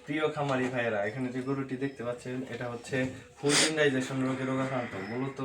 প্রিয় খামারি ভাইয়েরা, এখানে যে গরুটি দেখতে পাচ্ছেন এটা হচ্ছে ফুড ইন্ডাইজেশন রোগে রোগাক্রান্ত। মূলত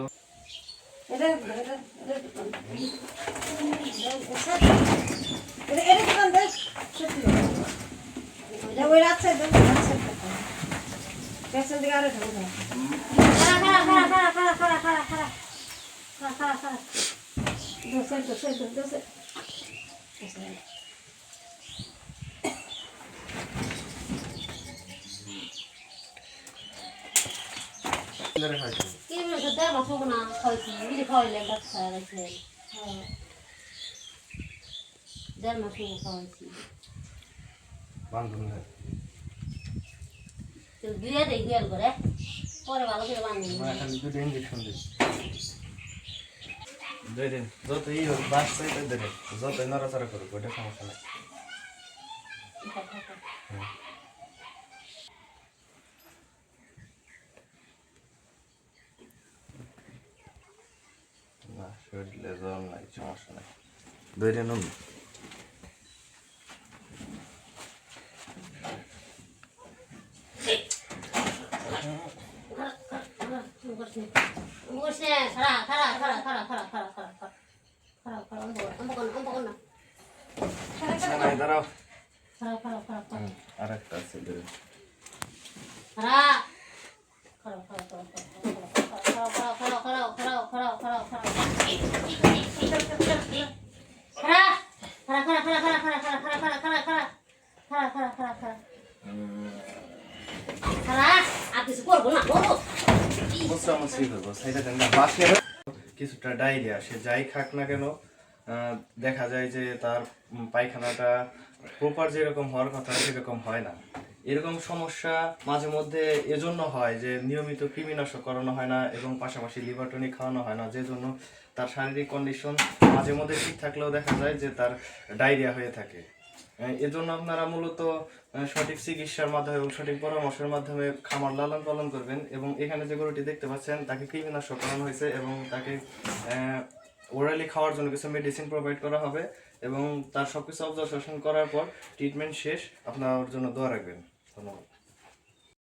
যতই হোক বাচ্চা যতই নড়াচড়া করুক ওইটা সমস্যা নেই। না শরীরে জল নাই, সমস্যা নাই, ধরে নুন। দাঁড়াও, আর একটা আছে কিছুটা ডায়রিয়া। সে যাই খাক না কেন দেখা যায় যে তার পায়খানাটা প্রপার যেরকম হওয়ার কথা সেরকম হয় না। এরকম সমস্যা মাঝে মধ্যে এজন্য হয় যে নিয়মিত কৃমিনাশক করানো হয় না এবং পাশাপাশি লিভার টনিক খাওয়ানো হয় না, যে জন্য তার শারীরিক কন্ডিশন মাঝে মধ্যে ঠিক থাকলেও দেখা যায় যে তার ডায়রিয়া হয়ে থাকে। এজন্য আপনারা মূলত সঠিক চিকিৎসার মাধ্যমে এবং সঠিক পরামর্শের মাধ্যমে খামার লালন পালন করবেন। এবং এখানে যে গরুটি দেখতে পাচ্ছেন তাকে কৃমিনাশক করানো হয়েছে এবং তাকে ওরালি খাওয়ার জন্য কিছু মেডিসিন প্রোভাইড করা হবে এবং তার সবকিছু অবজারভেশন করার পর ট্রিটমেন্ট শেষ। আপনার জন্য দোয়া রাখবেন। ধন্যবাদ।